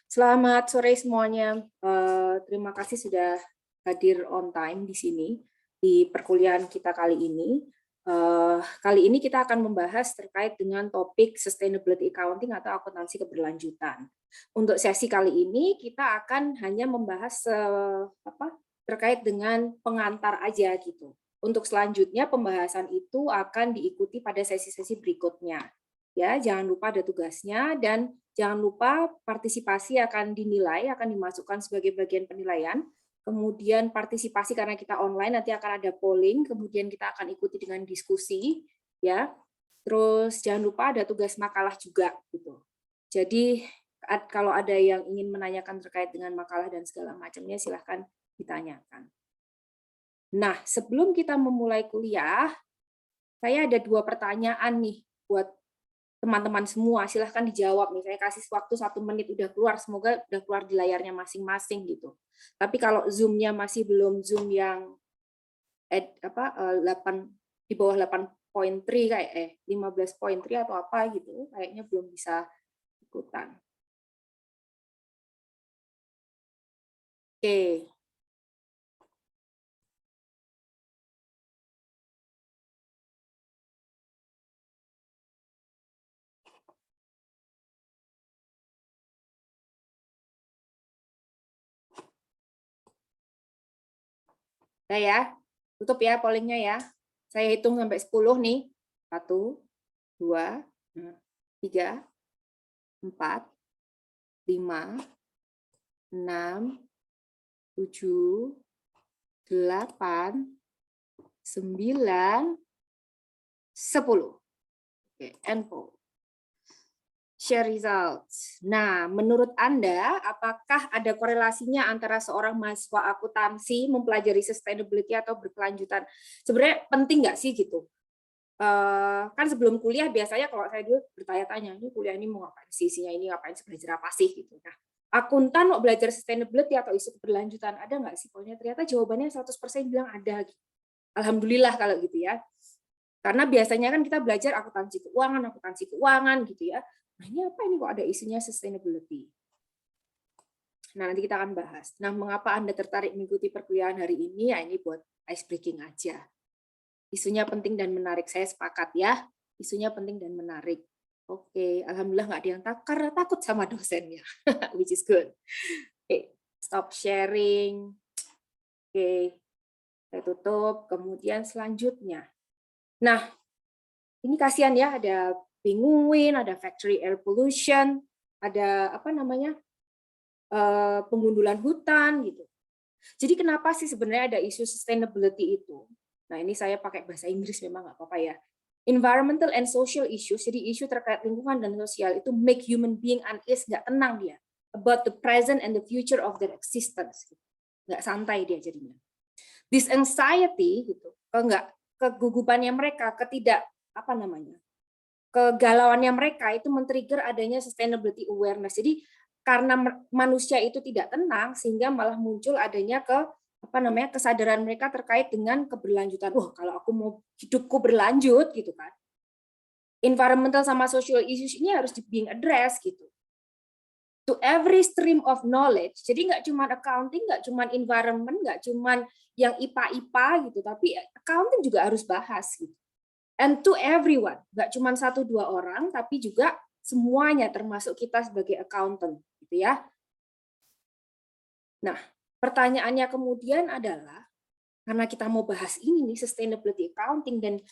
Selamat sore semuanya. Terima kasih sudah hadir on time di sini di perkuliahan kita kali ini. Kali ini kita akan membahas terkait dengan topik sustainability accounting atau akuntansi keberlanjutan. Untuk sesi kali ini kita akan hanya membahas terkait dengan pengantar aja gitu. Untuk selanjutnya pembahasan itu akan diikuti pada sesi-sesi berikutnya. Ya, jangan lupa ada tugasnya dan jangan lupa partisipasi akan dinilai, akan dimasukkan sebagai bagian penilaian. Kemudian partisipasi karena kita online nanti akan ada polling, kemudian kita akan ikuti dengan diskusi, ya. Terus jangan lupa ada tugas makalah juga gitu. Jadi kalau ada yang ingin menanyakan terkait dengan makalah dan segala macamnya silahkan ditanyakan. Nah, sebelum kita memulai kuliah, saya ada 2 pertanyaan nih buat teman-teman semua, silahkan dijawab nih. Saya kasih waktu 1 menit udah keluar, semoga udah keluar di layarnya masing-masing gitu. Tapi kalau Zoom-nya masih belum Zoom yang 8 di bawah 8.3 kayak 15.3 atau apa gitu, kayaknya belum bisa ikutan. Oke. Nah ya, tutup ya pollingnya ya. Saya hitung sampai 10 nih. 1, 2, 3, 4, 5, 6, 7, 8, 9, 10. Oke, end poll. Share results. Nah, menurut Anda, apakah ada korelasinya antara seorang mahasiswa akuntansi mempelajari sustainability atau berkelanjutan? Sebenarnya penting nggak sih gitu? Kan sebelum kuliah biasanya kalau saya dulu bertanya-tanya, ini kuliah ini mau ngapain sih, isinya ini ngapain sih, belajar apa sih gitu. Nah, akuntan mau belajar sustainability atau isu keberlanjutan, ada nggak sih? Pokoknya ternyata jawabannya 100% bilang ada. Alhamdulillah kalau gitu ya. Karena biasanya kan kita belajar akuntansi keuangan gitu ya. Nah, ini apa ini kok ada isunya sustainability? Nah, nanti kita akan bahas. Nah, mengapa Anda tertarik mengikuti perkuliahan hari ini? Ya, ini buat ice breaking aja. Isunya penting dan menarik. Saya sepakat ya. Isunya penting dan menarik. Oke, alhamdulillah nggak ada yang karena takut sama dosennya, which is good. Oke, stop sharing. Oke, saya tutup. Kemudian selanjutnya. Nah, ini kasihan ya, ada penguin, ada factory air pollution, ada apa namanya pengundulan hutan gitu. Jadi kenapa sih sebenarnya ada isu sustainability itu? Nah ini saya pakai bahasa Inggris memang nggak apa-apa ya. Environmental and social issues, jadi isu terkait lingkungan dan sosial itu make human being unease, nggak tenang dia about the present and the future of their existence. Nggak santai dia jadinya. This anxiety gitu, kegugupannya mereka, apa namanya, kegalauannya mereka itu men-trigger adanya sustainability awareness. Jadi karena manusia itu tidak tenang sehingga malah muncul adanya kesadaran mereka terkait dengan keberlanjutan. Wah, kalau aku mau hidupku berlanjut gitu kan. Environmental sama social issues ini harus being addressed gitu. To every stream of knowledge. Jadi nggak cuma accounting, nggak cuma environment, nggak cuma yang IPA-IPA gitu, tapi accounting juga harus bahas gitu. And to everyone, nggak cuma 1-2 orang, tapi juga semuanya termasuk kita sebagai accountant, gitu ya. Nah, pertanyaannya kemudian adalah karena kita mau bahas ini nih sustainability accounting dan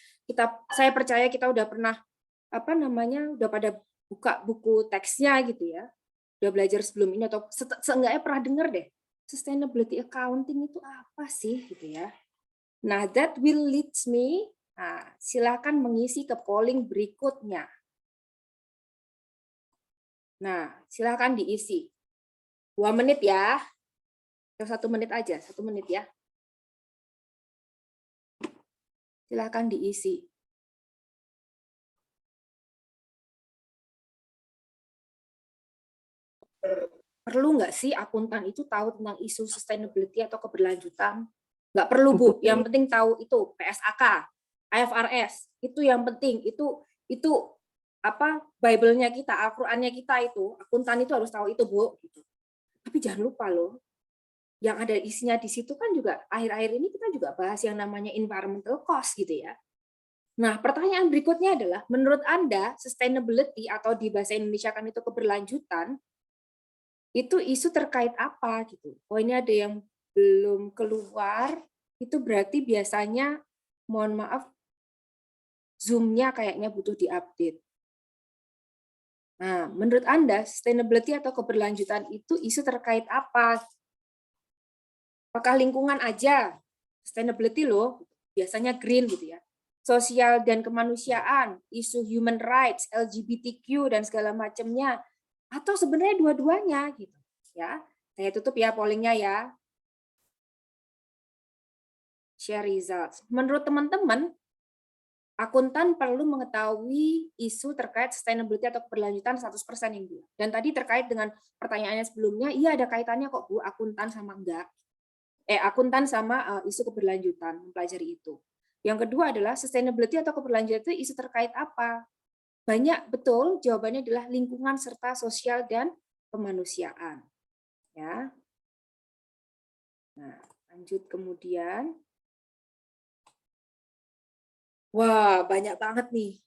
saya percaya kita udah pernah udah pada buka buku teksnya gitu ya, udah belajar sebelum ini atau seenggaknya pernah dengar deh sustainability accounting itu apa sih gitu ya. Nah, that will leads me. Nah, silakan mengisi ke polling berikutnya. Nah, silakan diisi. 2 menit ya. Atau 1 menit aja, 1 menit ya. Silakan diisi. Perlu nggak sih akuntan itu tahu tentang isu sustainability atau keberlanjutan? Nggak perlu, Bu. Yang penting tahu itu PSAK, IFRS. Itu yang penting. Itu apa Bible-nya kita, Al-Qur'annya kita itu, akuntan itu harus tahu itu, Bu, gitu. Tapi jangan lupa loh, yang ada isinya di situ kan juga akhir-akhir ini kita juga bahas yang namanya environmental cost gitu ya. Nah, pertanyaan berikutnya adalah, menurut Anda sustainability atau di bahasa Indonesia kan itu keberlanjutan, itu isu terkait apa gitu? Oh, ini ada yang belum keluar, itu berarti biasanya, mohon maaf, Zoom-nya kayaknya butuh diupdate. Nah, menurut Anda, sustainability atau keberlanjutan itu isu terkait apa? Apakah lingkungan aja? Sustainability loh, biasanya green gitu ya. Sosial dan kemanusiaan, isu human rights, LGBTQ dan segala macamnya, atau sebenarnya dua-duanya gitu ya. Saya tutup ya pollingnya ya. Share results. Menurut teman-teman, akuntan perlu mengetahui isu terkait sustainability atau keberlanjutan 100% yang dua. Dan tadi terkait dengan pertanyaannya sebelumnya, iya ada kaitannya kok Bu, akuntan sama enggak. Akuntan sama isu keberlanjutan, mempelajari itu. Yang kedua adalah sustainability atau keberlanjutan itu isu terkait apa? Banyak, betul, jawabannya adalah lingkungan serta sosial dan kemanusiaan. Ya. Nah, lanjut kemudian. Wah, banyak banget nih.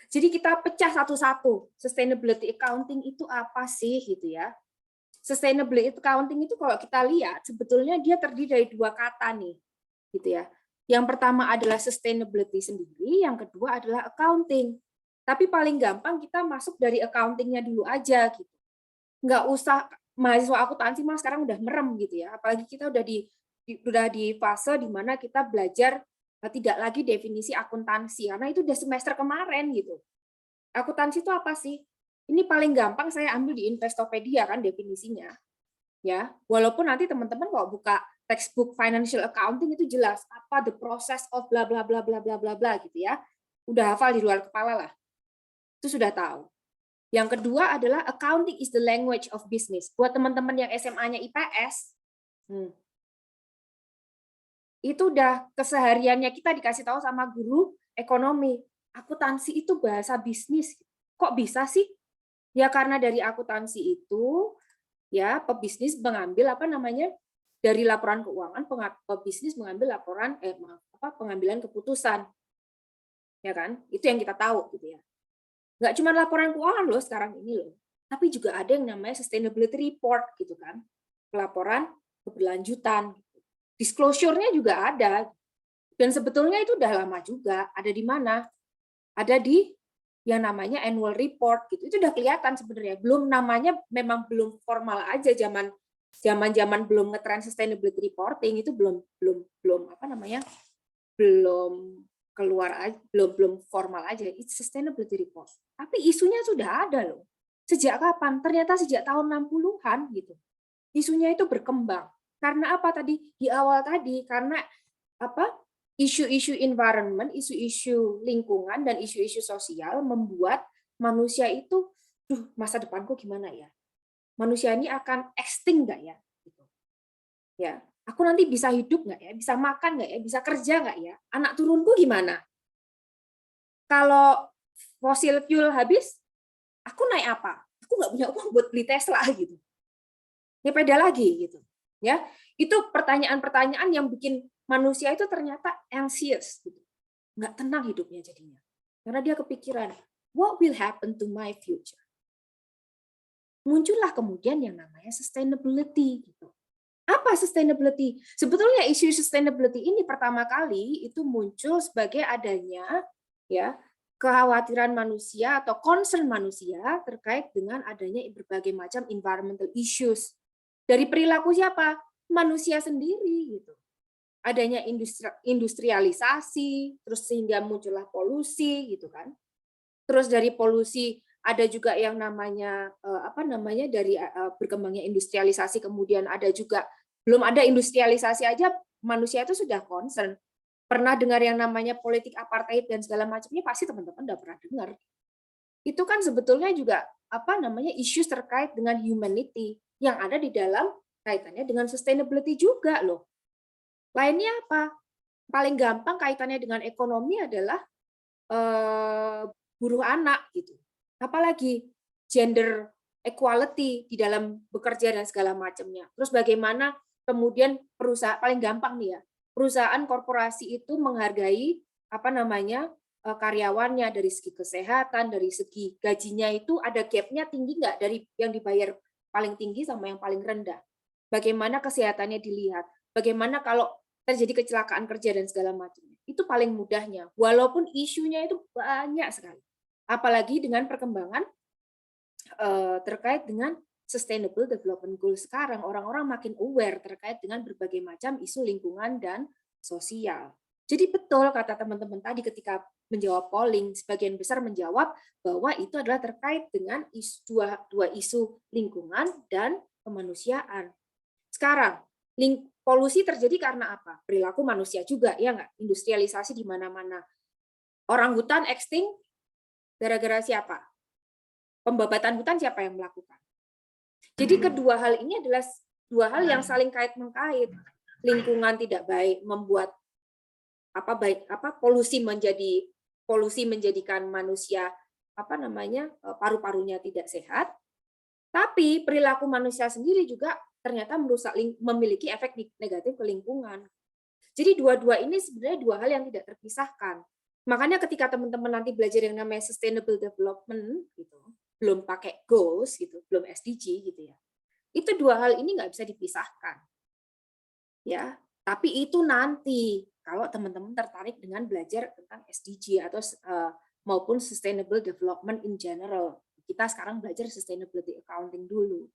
Jadi kita pecah satu-satu. Sustainability accounting itu apa sih gitu ya? Sustainability accounting itu kalau kita lihat sebetulnya dia terdiri dari dua kata nih, gitu ya. Yang pertama adalah sustainability sendiri, yang kedua adalah accounting. Tapi paling gampang kita masuk dari accounting-nya dulu aja gitu. Nggak usah mahasiswa akuntansi mah sekarang udah merem gitu ya. Apalagi kita udah di fase di mana kita belajar tidak lagi definisi akuntansi karena itu udah semester kemarin gitu. Akuntansi itu apa sih? Ini paling gampang saya ambil di Investopedia kan definisinya. Ya, walaupun nanti teman-teman kalau buka textbook financial accounting itu jelas apa the process of bla bla bla bla bla bla bla gitu ya. Udah hafal di luar kepala lah. Itu sudah tahu. Yang kedua adalah accounting is the language of business. Buat teman-teman yang SMA-nya IPS, itu udah kesehariannya kita dikasih tahu sama guru ekonomi. Akuntansi itu bahasa bisnis. Kok bisa sih? Ya karena dari akuntansi itu ya pebisnis mengambil apa namanya? Dari laporan keuangan pebisnis mengambil laporan pengambilan keputusan. Ya kan? Itu yang kita tahu gitu ya. Nggak cuma laporan keuangan loh sekarang ini loh. Tapi juga ada yang namanya sustainability report gitu kan. Laporan keberlanjutan. Disclosure-nya juga ada. Dan sebetulnya itu udah lama juga. Ada di mana? Ada di yang namanya annual report gitu. Itu udah kelihatan sebenarnya. Belum namanya memang belum formal aja zaman belum ngetren sustainability reporting itu belum apa namanya? Belum keluar aja, belum formal aja. It's sustainability report. Tapi isunya sudah ada loh. Sejak kapan? Ternyata sejak tahun 60-an gitu. Isunya itu berkembang. Karena apa tadi? Di awal tadi karena apa? Isu-isu environment, isu-isu lingkungan dan isu-isu sosial membuat manusia itu, masa depanku gimana ya? Manusia ini akan extinct nggak ya? Gitu. Ya, aku nanti bisa hidup nggak ya? Bisa makan nggak ya? Bisa kerja nggak ya? Anak turunku gimana? Kalau fosil fuel habis, aku naik apa? Aku nggak punya uang buat beli Tesla gitu. Ya beda lagi gitu. Ya, itu pertanyaan-pertanyaan yang bikin manusia itu ternyata anxious gitu. Nggak tenang hidupnya jadinya. Karena dia kepikiran, what will happen to my future? Muncullah kemudian yang namanya sustainability gitu. Apa sustainability? Sebetulnya isu sustainability ini pertama kali itu muncul sebagai adanya ya kekhawatiran manusia atau concern manusia terkait dengan adanya berbagai macam environmental issues. Dari perilaku siapa? Manusia sendiri gitu. Adanya industrialisasi, terus sehingga muncullah polusi gitu kan. Terus dari polusi ada juga yang namanya dari berkembangnya industrialisasi, kemudian ada juga belum ada industrialisasi aja manusia itu sudah concern. Pernah dengar yang namanya politik apartheid dan segala macamnya, pasti teman-teman udah pernah dengar. Itu kan sebetulnya juga issues terkait dengan humanity yang ada di dalam kaitannya dengan sustainability juga loh. Lainnya apa? Paling gampang kaitannya dengan ekonomi adalah buruh anak gitu. Apalagi gender equality di dalam bekerja dan segala macamnya. Terus bagaimana kemudian perusahaan, paling gampang nih ya, perusahaan korporasi itu menghargai karyawannya dari segi kesehatan, dari segi gajinya itu ada gapnya tinggi nggak dari yang dibayar paling tinggi sama yang paling rendah. Bagaimana kesehatannya dilihat, bagaimana kalau terjadi kecelakaan kerja dan segala macamnya. Itu paling mudahnya, walaupun isunya itu banyak sekali. Apalagi dengan perkembangan terkait dengan Sustainable Development Goals sekarang, orang-orang makin aware terkait dengan berbagai macam isu lingkungan dan sosial. Jadi betul kata teman-teman tadi ketika menjawab polling, sebagian besar menjawab bahwa itu adalah terkait dengan dua isu lingkungan dan kemanusiaan. Sekarang, polusi terjadi karena apa? Perilaku manusia juga, ya nggak? Industrialisasi di mana-mana. Orang hutan extinct gara-gara siapa? Pembabatan hutan siapa yang melakukan? Jadi kedua hal ini adalah dua hal yang saling kait-mengkait. Lingkungan tidak baik membuat polusi menjadikan manusia paru-parunya tidak sehat. Tapi perilaku manusia sendiri juga ternyata memiliki efek negatif ke lingkungan. Jadi dua-dua ini sebenarnya dua hal yang tidak terpisahkan. Makanya ketika teman-teman nanti belajar yang namanya sustainable development gitu, belum pakai goals gitu, belum SDG gitu ya. Itu dua hal ini nggak bisa dipisahkan. Ya, tapi itu nanti kalau teman-teman tertarik dengan belajar tentang SDG atau maupun sustainable development in general. Kita sekarang belajar sustainability accounting dulu.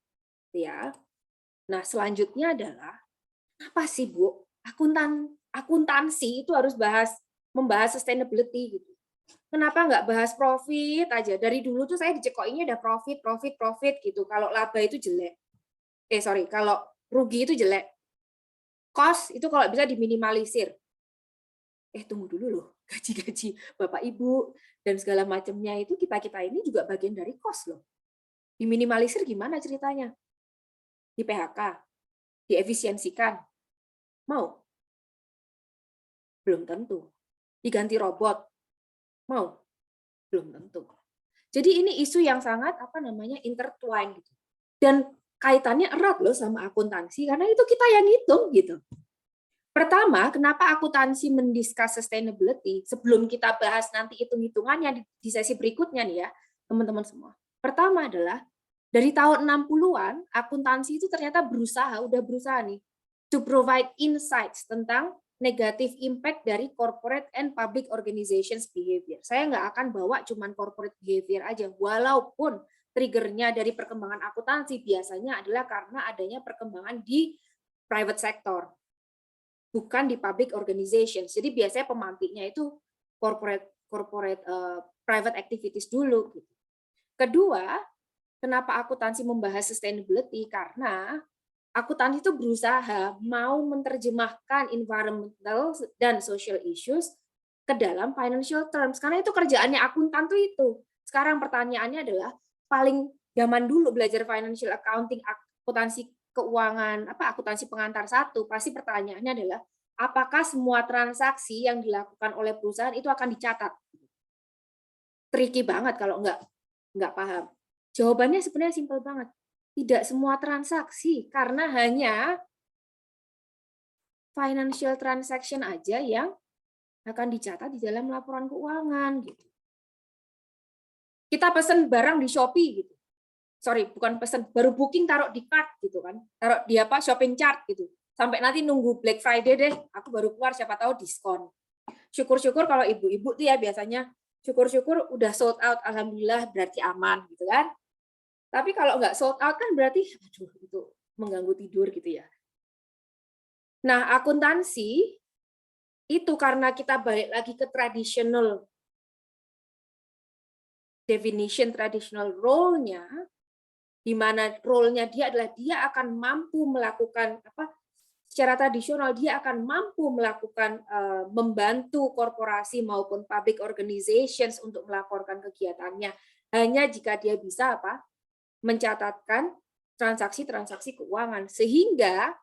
Ya. Nah, selanjutnya adalah apa sih, Bu? Akuntansi itu harus membahas sustainability gitu. Kenapa nggak bahas profit aja? Dari dulu tuh saya dicekokinnya ada profit gitu. Kalau laba itu jelek. Kalau rugi itu jelek. Cost itu kalau bisa diminimalisir. Tunggu dulu loh. Gaji-gaji Bapak Ibu dan segala macamnya itu kita ini juga bagian dari cost loh. Diminimalisir gimana ceritanya? Di PHK, diefisiensikan. Mau? Belum tentu. Diganti robot. Mau? Belum tentu. Jadi ini isu yang sangat intertwined gitu. Dan kaitannya erat loh sama akuntansi karena itu kita yang hitung gitu. Pertama, kenapa akuntansi mendiskus sustainability sebelum kita bahas nanti hitung-hitungannya di sesi berikutnya nih ya, teman-teman semua. Pertama adalah dari tahun 60-an akuntansi itu ternyata udah berusaha nih to provide insights tentang negative impact dari corporate and public organizations behavior. Saya nggak akan bawa cuman corporate behavior aja, walaupun triggernya dari perkembangan akuntansi biasanya adalah karena adanya perkembangan di private sector, bukan di public organizations. Jadi biasanya pemantiknya itu corporate private activities dulu. Gitu. Kedua, kenapa akuntansi membahas sustainability? Karena akuntansi itu berusaha mau menerjemahkan environmental dan social issues ke dalam financial terms. Karena itu kerjaannya akuntan tuh itu. Sekarang pertanyaannya adalah paling zaman dulu belajar financial accounting, akuntansi keuangan, akuntansi pengantar 1, pasti pertanyaannya adalah apakah semua transaksi yang dilakukan oleh perusahaan itu akan dicatat? Tricky banget kalau nggak paham. Jawabannya sebenarnya simpel banget. Tidak semua transaksi, karena hanya financial transaction aja yang akan dicatat di dalam laporan keuangan gitu. Kita pesen barang di Shopee gitu. Sorry, bukan pesen, baru booking taruh di cart gitu kan. Taruh di shopping chart gitu. Sampai nanti nunggu Black Friday deh, aku baru keluar siapa tahu diskon. Syukur-syukur kalau ibu-ibu tuh ya biasanya syukur-syukur udah sold out, alhamdulillah berarti aman gitu kan. Tapi kalau nggak sold out kan berarti aduh itu mengganggu tidur gitu ya. Nah, akuntansi itu karena kita balik lagi ke traditional definition, traditional role-nya, di mana role-nya dia adalah dia akan mampu melakukan secara tradisional dia akan mampu melakukan membantu korporasi maupun public organizations untuk melaporkan kegiatannya hanya jika dia bisa mencatatkan transaksi-transaksi keuangan, sehingga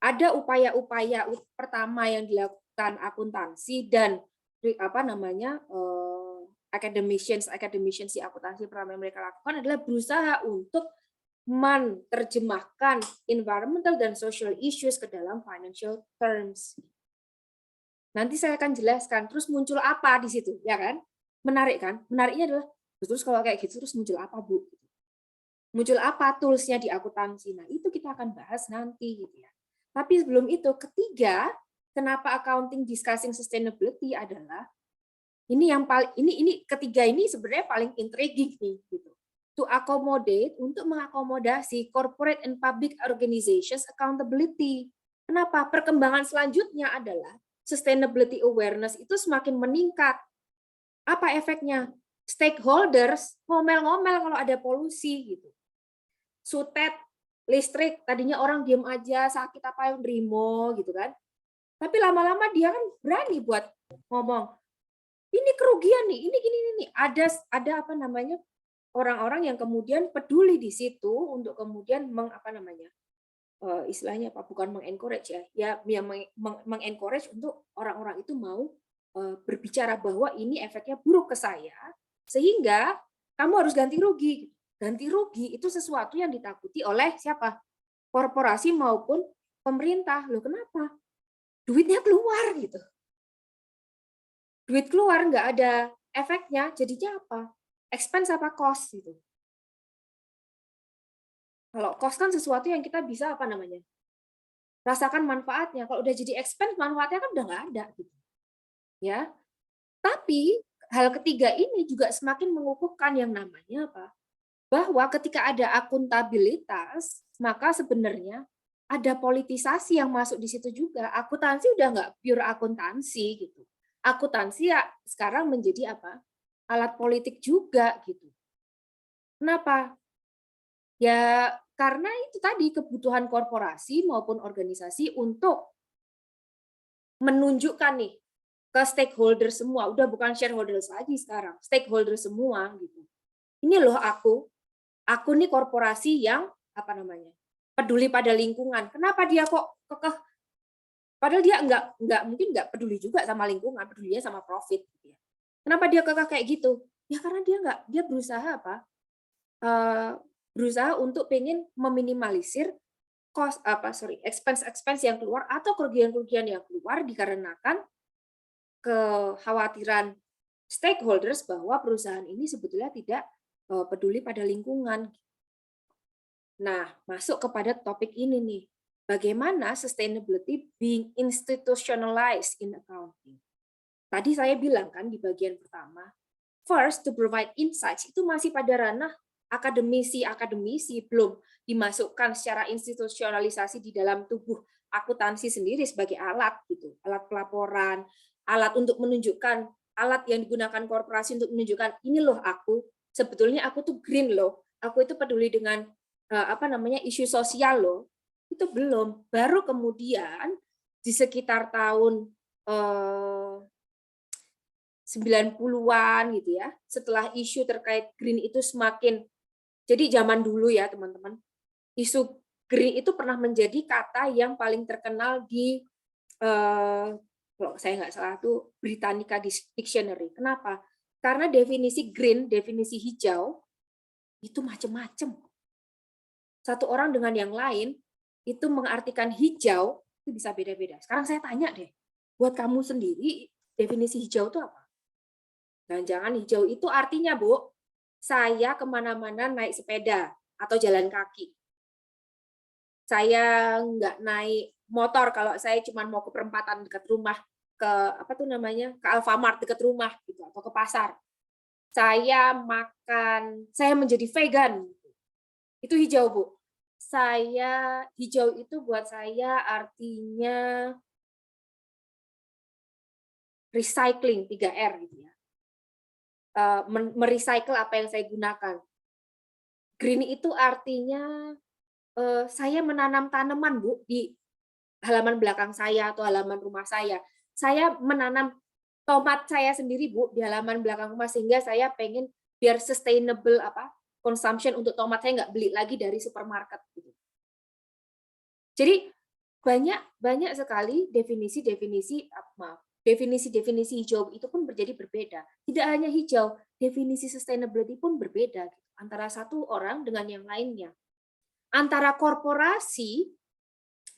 ada upaya-upaya pertama yang dilakukan akuntansi dan academicians di akuntansi pertama yang mereka lakukan adalah berusaha untuk menerjemahkan environmental dan social issues ke dalam financial terms. Nanti saya akan jelaskan. Terus muncul apa di situ, ya kan? Menarik kan? Menariknya adalah terus kalau kayak gitu terus muncul apa, Bu? Muncul apa tools-nya di akuntansi? Nah, itu kita akan bahas nanti gitu ya. Tapi sebelum itu, ketiga, kenapa accounting discussing sustainability adalah ini yang paling ini ketiga ini sebenarnya paling intriguing nih gitu. To accommodate, untuk mengakomodasi corporate and public organizations accountability. Kenapa? Perkembangan selanjutnya adalah sustainability awareness itu semakin meningkat. Apa efeknya? Stakeholders ngomel-ngomel kalau ada polusi gitu. Sutet, listrik, tadinya orang diem aja, sakit apa yang nerimo gitu kan. Tapi lama-lama dia kan berani buat ngomong, ini kerugian nih, ini gini nih. Ada apa namanya? Orang-orang yang kemudian peduli di situ untuk kemudian istilahnya apa, bukan mengencourage ya mengencourage untuk orang-orang itu mau berbicara bahwa ini efeknya buruk ke saya sehingga kamu harus ganti rugi. Ganti rugi itu sesuatu yang ditakuti oleh siapa? Korporasi maupun pemerintah. Loh kenapa? Duitnya keluar gitu. Duit keluar nggak ada efeknya, jadinya apa? Expense apa cost gitu. Kalau cost kan sesuatu yang kita bisa apa namanya? Rasakan manfaatnya. Kalau udah jadi expense, manfaatnya kan udah nggak ada gitu. Ya. Tapi hal ketiga ini juga semakin mengukuhkan yang namanya apa? Bahwa ketika ada akuntabilitas, maka sebenarnya ada politisasi yang masuk di situ juga. Akuntansi udah nggak pure akuntansi gitu. Akuntansi ya sekarang menjadi apa? Alat politik juga gitu. Kenapa? Ya karena itu tadi kebutuhan korporasi maupun organisasi untuk menunjukkan nih ke stakeholder semua, udah bukan shareholders lagi sekarang, stakeholder semua gitu. Ini loh aku nih korporasi yang apa namanya? Peduli pada lingkungan. Kenapa dia kok kekeh? Padahal dia mungkin nggak peduli juga sama lingkungan, pedulinya sama profit gitu ya. Kenapa dia kekeh kayak gitu? Ya karena dia berusaha apa? Berusaha untuk pengen meminimalisir expense yang keluar atau kerugian-kerugian yang keluar dikarenakan kekhawatiran stakeholders bahwa perusahaan ini sebetulnya tidak peduli pada lingkungan. Nah, masuk kepada topik ini nih. Bagaimana sustainability being institutionalized in accounting? Tadi saya bilang kan di bagian pertama, first to provide insights itu masih pada ranah akademisi, belum dimasukkan secara institusionalisasi di dalam tubuh akuntansi sendiri sebagai alat gitu, alat pelaporan, alat untuk menunjukkan, alat yang digunakan korporasi untuk menunjukkan ini loh aku, sebetulnya aku tuh green loh, aku itu peduli dengan isu sosial loh. Itu belum, baru kemudian di sekitar tahun 90-an gitu ya, setelah isu terkait green itu semakin, jadi zaman dulu ya teman-teman, isu green itu pernah menjadi kata yang paling terkenal di kalau saya nggak salah tuh Britannica Dictionary. Kenapa? Karena definisi green, definisi hijau itu macam-macam. Satu orang dengan yang lain itu mengartikan hijau itu bisa beda-beda. Sekarang saya tanya deh, buat kamu sendiri definisi hijau itu apa? Jangan-jangan hijau itu artinya, Bu, saya kemana-mana naik sepeda atau jalan kaki. Saya nggak naik motor kalau saya cuma mau ke perempatan dekat rumah, ke ke Alfamart dekat rumah gitu atau ke pasar. Saya menjadi vegan. Itu hijau, Bu. Hijau itu buat saya artinya recycling, 3R gitu ya. Merecycle apa yang saya gunakan. Green itu artinya saya menanam tanaman, Bu, di halaman belakang saya atau halaman rumah saya. Saya menanam tomat saya sendiri, Bu, di halaman belakang rumah sehingga saya pengen biar sustainable consumption untuk tomat, saya nggak beli lagi dari supermarket gitu. Jadi banyak sekali definisi definisi-definisi hijau itu pun menjadi berbeda. Tidak hanya hijau, definisi sustainability pun berbeda antara satu orang dengan yang lainnya. Antara korporasi,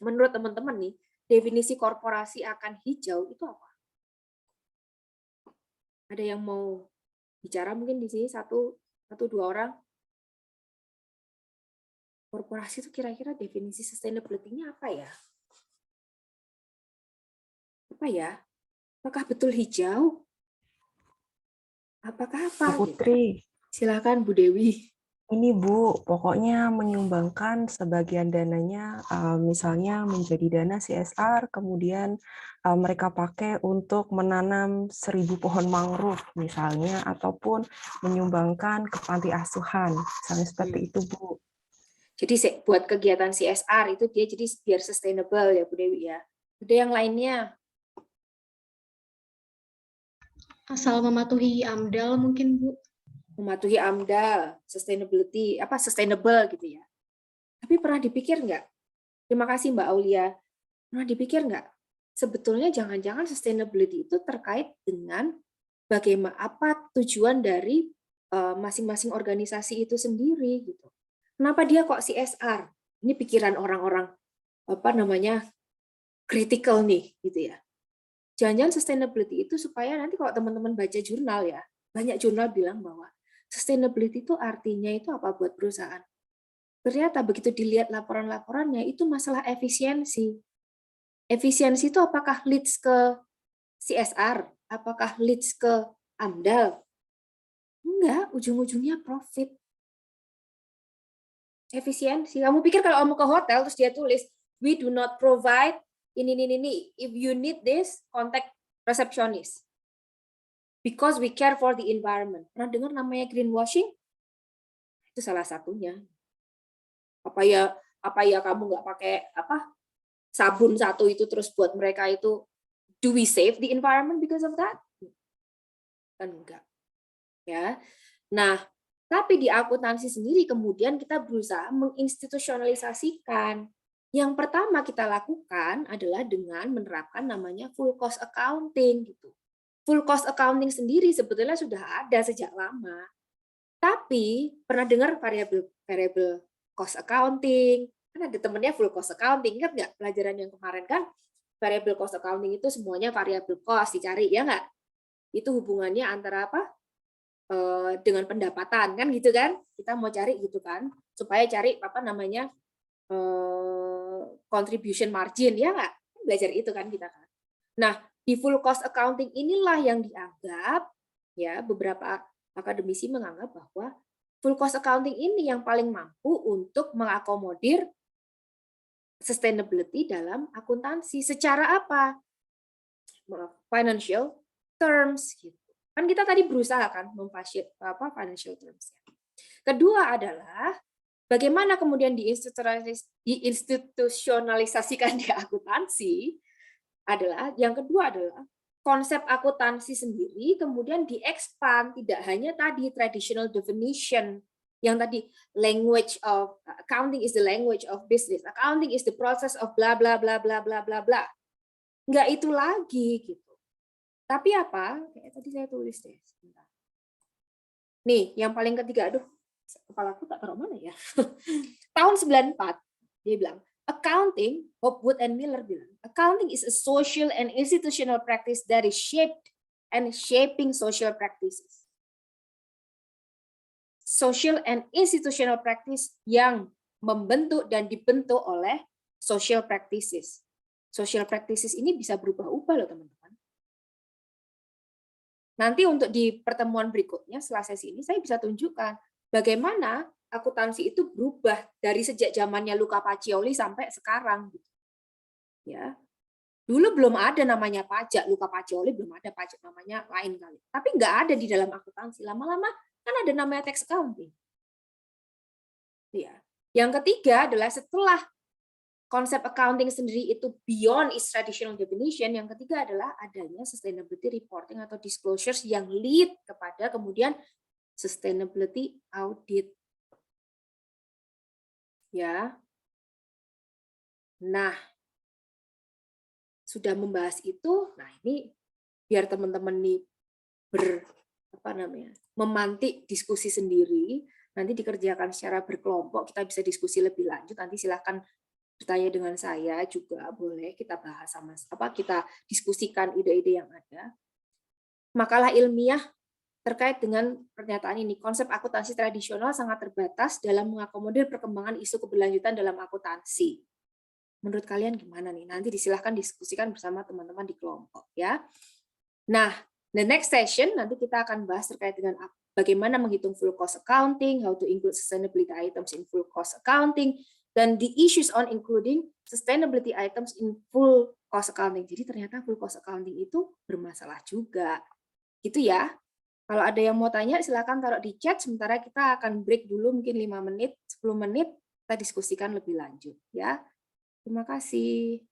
menurut teman-teman nih, definisi korporasi akan hijau itu apa? Ada yang mau bicara mungkin di sini satu dua orang? Korporasi itu kira-kira definisi sustainability-nya apa ya? Apa ya? Apakah betul hijau? Apakah apa? Bu Putri, Silakan Bu Dewi. ini Bu, pokoknya menyumbangkan sebagian dananya, misalnya menjadi dana CSR, kemudian mereka pakai untuk menanam 1000 pohon mangrove misalnya, ataupun menyumbangkan ke panti asuhan, misalnya seperti itu Bu. Jadi buat kegiatan CSR itu dia jadi biar sustainable ya Bu Dewi ya. Ada yang lainnya? Asal mematuhi AMDAL mungkin Bu. Mematuhi AMDAL, sustainability, sustainable gitu ya. Tapi pernah dipikir nggak? Terima kasih Mbak Aulia. Pernah dipikir nggak? Sebetulnya jangan-jangan sustainability itu terkait dengan bagaimana apa tujuan dari masing-masing organisasi itu sendiri gitu. Kenapa dia kok CSR? Ini pikiran orang-orang critical nih gitu ya. Jangan-jangan sustainability itu supaya nanti kalau teman-teman baca jurnal ya, banyak jurnal bilang bahwa sustainability itu artinya itu apa buat perusahaan. Ternyata begitu dilihat laporan-laporannya itu masalah efisiensi. Efisiensi itu apakah leads ke CSR? Apakah leads ke AMDAL? Enggak, ujung-ujungnya profit. Efisiensi. Kamu pikir kalau kamu ke hotel terus dia tulis, we do not provide ini. If you need this, contact receptionist. Because we care for the environment. Pernah dengar namanya greenwashing? Itu salah satunya. Apa ya kamu nggak pakai sabun satu itu terus buat mereka itu, do we save the environment because of that? Kan enggak. Ya. Nah, tapi di akuntansi sendiri kemudian kita berusaha menginstitusionalisasikan. Yang pertama kita lakukan adalah dengan menerapkan namanya full cost accounting gitu. Full cost accounting sendiri sebetulnya sudah ada sejak lama. Tapi pernah dengar variable cost accounting? Kan ada temennya full cost accounting, ingat nggak pelajaran yang kemarin kan? Variable cost accounting itu semuanya variable cost dicari, ya nggak? Itu hubungannya antara apa? Dengan pendapatan kan gitu kan? Kita mau cari gitu kan? Supaya cari contribution margin, ya nggak? Belajar itu kan kita kan. Nah, di full cost accounting inilah yang dianggap ya beberapa akademisi menganggap bahwa full cost accounting ini yang paling mampu untuk mengakomodir sustainability dalam akuntansi. Secara apa? Financial terms gitu. Kan kita tadi berusaha kan financial terms. Kedua adalah bagaimana kemudian diinstitusionalisasikan di akuntansi adalah yang kedua adalah konsep akuntansi sendiri kemudian diekspand, tidak hanya tadi traditional definition yang tadi language of accounting is the language of business, accounting is the process of bla bla bla bla bla bla bla. Enggak itu lagi gitu. Tapi apa? Kayak tadi saya tulis deh. Sebentar. Nih, yang paling ketiga, aduh, kepalaku tak taruh mana ya. Tahun 94 dia bilang, accounting, Bob Wood and Miller bilang, accounting is a social and institutional practice that is shaped and shaping social practices. Social and institutional practice yang membentuk dan dibentuk oleh social practices. Social practices ini bisa berubah-ubah loh teman-teman. Nanti untuk di pertemuan berikutnya setelah sesi ini saya bisa tunjukkan bagaimana akuntansi itu berubah dari sejak zamannya Luca Pacioli sampai sekarang. Ya, dulu belum ada namanya pajak, Luca Pacioli belum ada pajak namanya lain kali. Tapi nggak ada di dalam akuntansi. Lama-lama kan ada namanya tax accounting. Ya. Yang ketiga adalah setelah konsep accounting sendiri itu beyond its traditional definition, yang ketiga adalah adanya sustainability reporting atau disclosures yang lead kepada kemudian sustainability audit. Ya. Nah, sudah membahas itu, nah ini biar teman-teman nih memantik diskusi sendiri, nanti dikerjakan secara berkelompok, kita bisa diskusi lebih lanjut, nanti silahkan bertanya dengan saya juga boleh, kita bahas sama kita diskusikan ide-ide yang ada. Makalah ilmiah terkait dengan pernyataan ini, konsep akuntansi tradisional sangat terbatas dalam mengakomodir perkembangan isu keberlanjutan dalam akuntansi. Menurut kalian gimana nih? Nanti disilahkan diskusikan bersama teman-teman di kelompok ya. Nah, the next session nanti kita akan bahas terkait dengan bagaimana menghitung full cost accounting, how to include sustainability items in full cost accounting, dan the issues on including sustainability items in full cost accounting. Jadi ternyata full cost accounting itu bermasalah juga. Gitu ya. Kalau ada yang mau tanya silakan taruh di chat, sementara kita akan break dulu mungkin 5 menit, 10 menit, kita diskusikan lebih lanjut ya. Terima kasih.